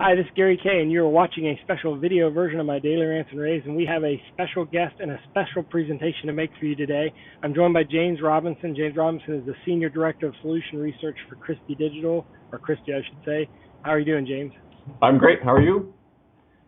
Hi, this is Gary Kay, and you're watching a special video version of my Daily Rants and Raves, and we have a special guest and a special presentation to make for you today. I'm joined by James Robinson. James Robinson is the Senior Director of Solution Research for Christie Digital, or Christie, I should say. How are you doing, James? I'm great. How are you?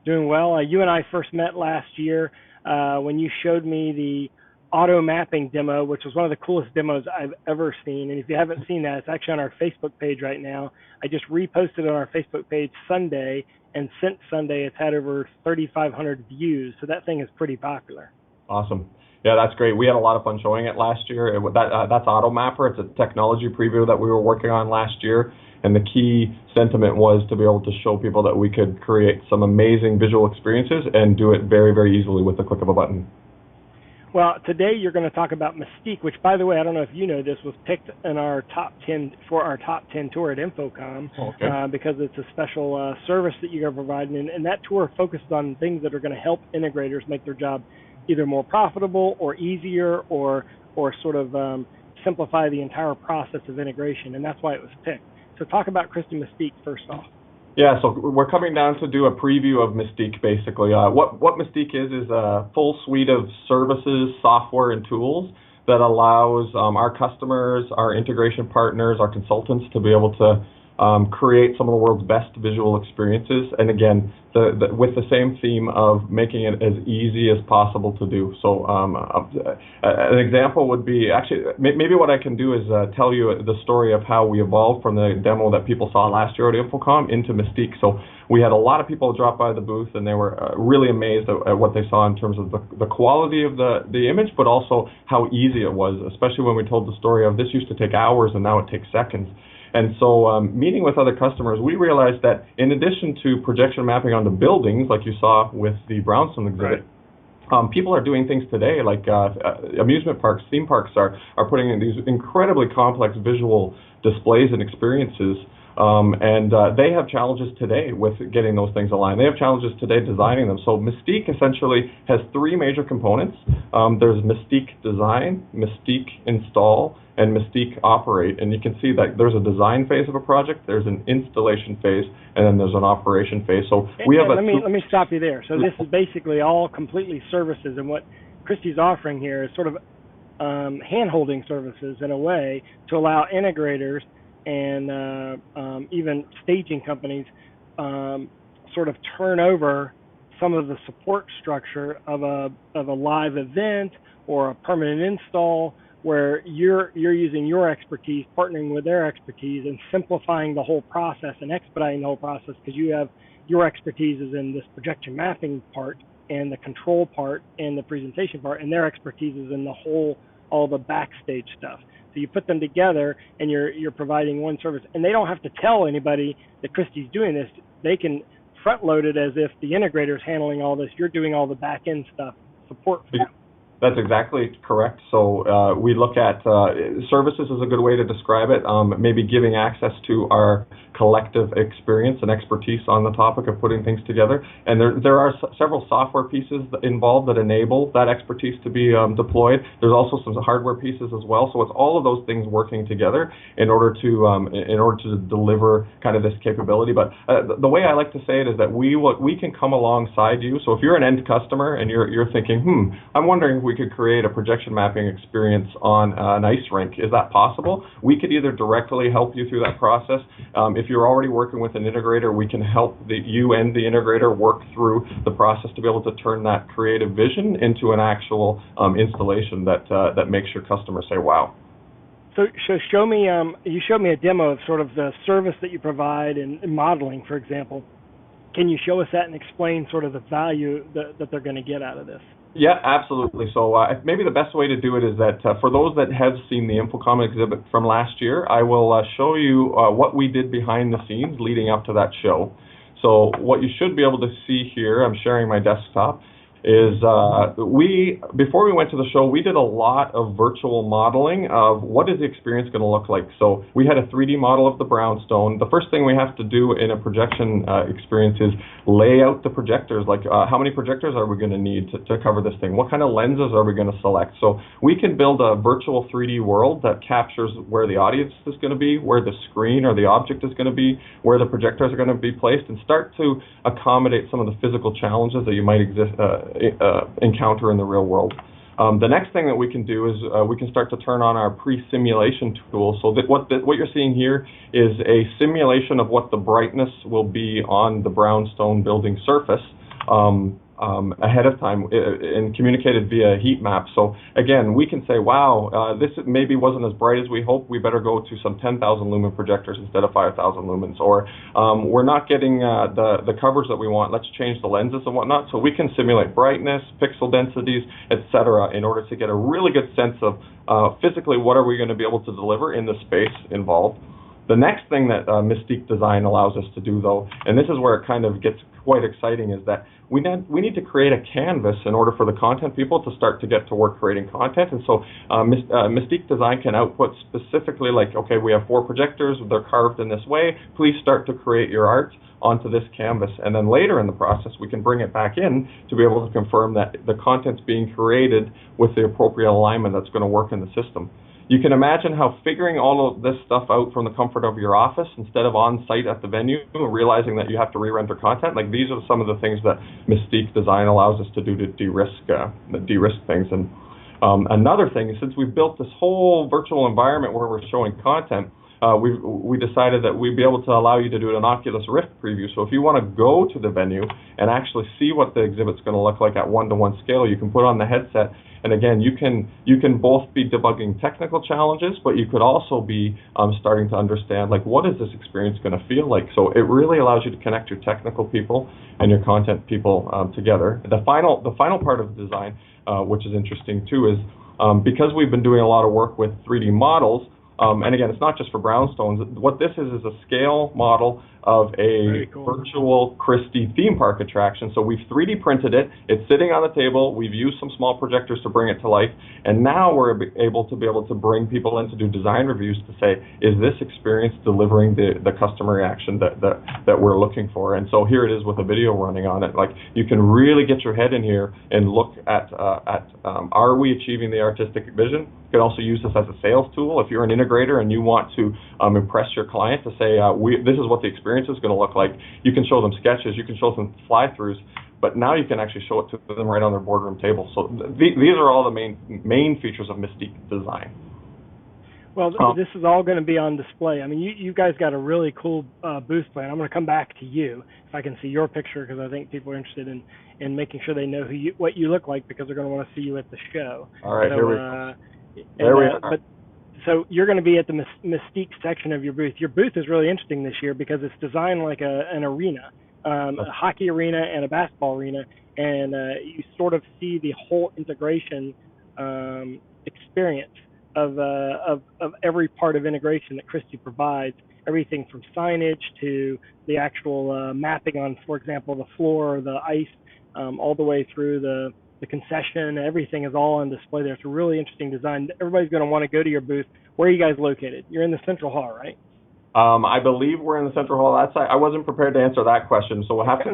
Doing well. You and I first met last year when you showed me the auto mapping demo, which was one of the coolest demos I've ever seen. And if you haven't seen that, it's actually on our Facebook page right now. I just reposted it on our Facebook page Sunday, and since Sunday, it's had over 3,500 views. So that thing is pretty popular. Awesome. Yeah, that's great. We had a lot of fun showing it last year. That's Auto Mapper. It's a technology preview that we were working on last year. And the key sentiment was to be able to show people that we could create some amazing visual experiences and do it very, very easily with the click of a button. Well, today you're going to talk about MYSTIQUE, which, by the way, I don't know if you know this, was picked in our top 10 for our top 10 tour at InfoComm. Okay. Because it's a special service that you're providing, and that tour focuses on things that are going to help integrators make their job either more profitable or easier, or sort of simplify the entire process of integration, and that's why it was picked. So talk about Christie MYSTIQUE first off. Yeah, so we're coming down to do a preview of MYSTIQUE, basically. What MYSTIQUE is a full suite of services, software, and tools that allows our customers, our integration partners, our consultants to be able to create some of the world's best visual experiences, and again, with the same theme of making it as easy as possible to do. So an example would be, actually, maybe what I can do is tell you the story of how we evolved from the demo that people saw last year at InfoComm into MYSTIQUE. So we had a lot of people drop by the booth, and they were really amazed at what they saw in terms of the quality of the image, but also how easy it was, especially when we told the story of this used to take hours and now it takes seconds. And so meeting with other customers, we realized that in addition to projection mapping onto buildings, like you saw with the Brownstone exhibit, right, people are doing things today, like amusement parks, theme parks are putting in these incredibly complex visual displays and experiences. And they have challenges today with getting those things aligned. They have challenges today designing them. So MYSTIQUE essentially has three major components. There's MYSTIQUE Design, MYSTIQUE Install, and MYSTIQUE Operate. And you can see that there's a design phase of a project, there's an installation phase, and then there's an operation phase. So we have let me stop you there. So this is basically all completely services, and what Christie's offering here is sort of hand-holding services in a way to allow integrators and even staging companies sort of turn over some of the support structure of a live event or a permanent install, where you're using your expertise, partnering with their expertise, and simplifying the whole process and expediting the whole process, because you have your expertise is in this projection mapping part and the control part and the presentation part, and their expertise is in all the backstage stuff. So you put them together, and you're providing one service, and they don't have to tell anybody that Christie's doing this. They can front load it as if the integrator's handling all this. You're doing all the back end stuff, support for them. That's exactly correct. So we look at services is a good way to describe it, maybe giving access to our collective experience and expertise on the topic of putting things together. And there are several software pieces involved that enable that expertise to be deployed. There's also some hardware pieces as well. So it's all of those things working together in order to deliver kind of this capability. But the way I like to say it is that we can come alongside you. So if you're an end customer and you're thinking, I'm wondering if we could create a projection mapping experience on an ice rink. Is that possible? We could either directly help you through that process. If you're already working with an integrator, we can help you and the integrator work through the process to be able to turn that creative vision into an actual installation that makes your customer say, wow. So show me, you showed me a demo of sort of the service that you provide in modeling, for example. Can you show us that and explain sort of the value that they're going to get out of this? Yeah, absolutely. So maybe the best way to do it is that for those that have seen the InfoComm exhibit from last year, I will show you what we did behind the scenes leading up to that show. So what you should be able to see here, I'm sharing my desktop, is before we went to the show, we did a lot of virtual modeling of what is the experience going to look like. So we had a 3D model of the brownstone. The first thing we have to do in a projection experience is lay out the projectors, like how many projectors are we going to need to cover this thing? What kind of lenses are we going to select? So we can build a virtual 3D world that captures where the audience is going to be, where the screen or the object is going to be, where the projectors are going to be placed, and start to accommodate some of the physical challenges that you might encounter in the real world. The next thing that we can do is we can start to turn on our pre-simulation tool. So that what you're seeing here is a simulation of what the brightness will be on the brownstone building surface ahead of time and communicated via a heat map. So again, we can say, wow, this maybe wasn't as bright as we hoped. We better go to some 10,000 lumen projectors instead of 5,000 lumens. Or we're not getting the coverage that we want. Let's change the lenses and whatnot. So we can simulate brightness, pixel densities, etc., in order to get a really good sense of physically what are we going to be able to deliver in the space involved. The next thing that MYSTIQUE Design allows us to do, though, and this is where it kind of gets quite exciting, is that we need to create a canvas in order for the content people to start to get to work creating content. And so MYSTIQUE Design can output specifically like, okay, we have 4 projectors, they're carved in this way, please start to create your art onto this canvas. And then later in the process, we can bring it back in to be able to confirm that the content's being created with the appropriate alignment that's going to work in the system. You can imagine how figuring all of this stuff out from the comfort of your office instead of on site at the venue, realizing that you have to re-render content, like these are some of the things that MYSTIQUE Design allows us to do to de-risk things. And another thing is, since we've built this whole virtual environment where we're showing content, we decided that we'd be able to allow you to do an Oculus Rift preview. So if you want to go to the venue and actually see what the exhibit's going to look like at 1-to-1 scale, you can put on the headset. And again, you can both be debugging technical challenges, but you could also be starting to understand, like, what is this experience going to feel like? So it really allows you to connect your technical people and your content people together. The final part of the design, which is interesting too, is because we've been doing a lot of work with 3D models. And again, it's not just for brownstones. What this is a scale model of a virtual Christie theme park attraction. So we've 3D printed it. It's sitting on the table. We've used some small projectors to bring it to life. And now we're able to bring people in to do design reviews to say, is this experience delivering the customer reaction that we're looking for? And so here it is with a video running on it. Like, you can really get your head in here and look at are we achieving the artistic vision? You can also use this as a sales tool. If you're an integrator and you want to impress your client to say, this is what the experience is going to look like, you can show them sketches, you can show them fly-throughs, but now you can actually show it to them right on their boardroom table. So these are all the main features of MYSTIQUE Design. Well, this is all going to be on display. I mean, you guys got a really cool booth plan. I'm going to come back to you if I can see your picture, because I think people are interested in making sure they know what you look like, because they're going to want to see you at the show. All right, so, here we go. There we are. So you're going to be at the MYSTIQUE section of your booth. Your booth is really interesting this year because it's designed like an arena, a hockey arena and a basketball arena, and you sort of see the whole integration experience of every part of integration that Christie provides. Everything from signage to the actual mapping on, for example, the floor or the ice, all the way through the concession. Everything is all on display there. It's a really interesting design. Everybody's going to want to go to your booth. Where are you guys located? You're in the central hall, right? I believe we're in the central hall. I wasn't prepared to answer that question, so we'll have to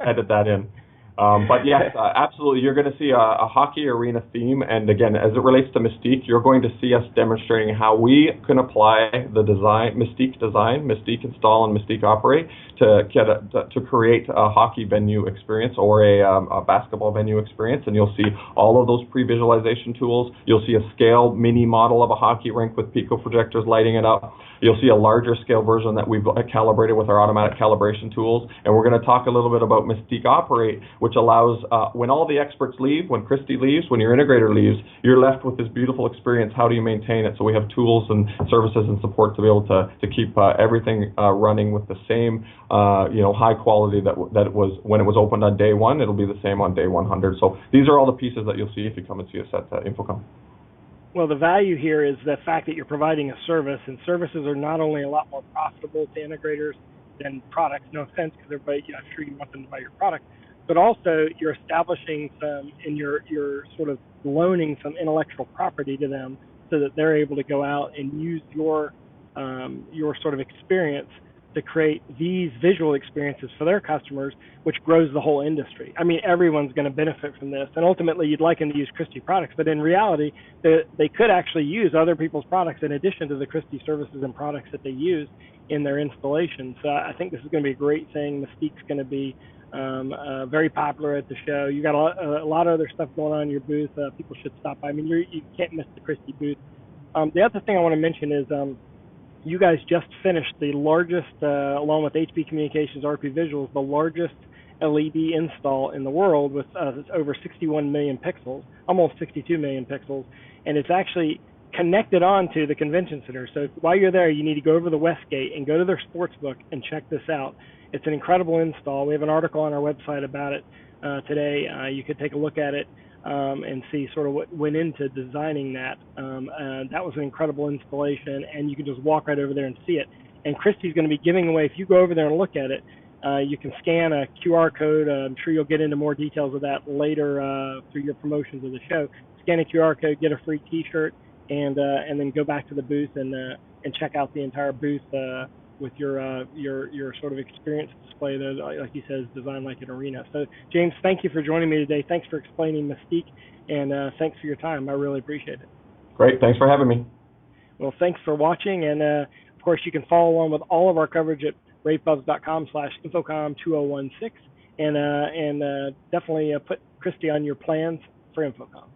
edit that in. But yes, absolutely. You're going to see a hockey arena theme, and again, as it relates to MYSTIQUE, you're going to see us demonstrating how we can apply the MYSTIQUE Design, MYSTIQUE Install, and MYSTIQUE Operate to create a hockey venue experience or a basketball venue experience. And you'll see all of those pre-visualization tools. You'll see a scale mini model of a hockey rink with pico projectors lighting it up. You'll see a larger scale version that we've calibrated with our automatic calibration tools. And we're going to talk a little bit about MYSTIQUE Operate, which allows, when all the experts leave, when Christie leaves, when your integrator leaves, you're left with this beautiful experience. How do you maintain it? So we have tools and services and support to be able to keep everything running with the same high quality that it was when it was opened on day one. It'll be the same on day 100. So these are all the pieces that you'll see if you come and see us at InfoComm. Well, the value here is the fact that you're providing a service, and services are not only a lot more profitable to integrators than products. No offense, because everybody, I'm sure you want them to buy your product, but also you're establishing some, and you're sort of loaning some intellectual property to them so that they're able to go out and use your sort of experience to create these visual experiences for their customers, which grows the whole industry. I mean, everyone's going to benefit from this, and ultimately you'd like them to use Christie products, but in reality, they could actually use other people's products in addition to the Christie services and products that they use in their installation. So I think this is going to be a great thing. Mystique's going to be very popular at the show. You got a lot of other stuff going on in your booth. People should stop by. I mean, you can't miss the Christie booth. The other thing I want to mention is you guys just finished the largest, along with HP Communications, RP Visuals, the largest LED install in the world with over 61 million pixels, almost 62 million pixels, and it's actually connected onto the convention center. So while you're there, you need to go over to the West Gate and go to their sports book and check this out. It's an incredible install. We have an article on our website about it today. You could take a look at it and see sort of what went into designing that. That was an incredible installation, and you can just walk right over there and see it. And Christie's going to be giving away, if you go over there and look at it, you can scan a QR code. I'm sure you'll get into more details of that later through your promotions of the show. Scan a QR code, get a free T-shirt, and then go back to the booth and check out the entire booth with your sort of experience display that, like you said, is designed like an arena. So, James, thank you for joining me today. Thanks for explaining Mystique, and thanks for your time. I really appreciate it. Great. Thanks for having me. Well, thanks for watching, and of course, you can follow along with all of our coverage at ravebuzz.com/InfoComm2016, and definitely put Christie on your plans for InfoComm.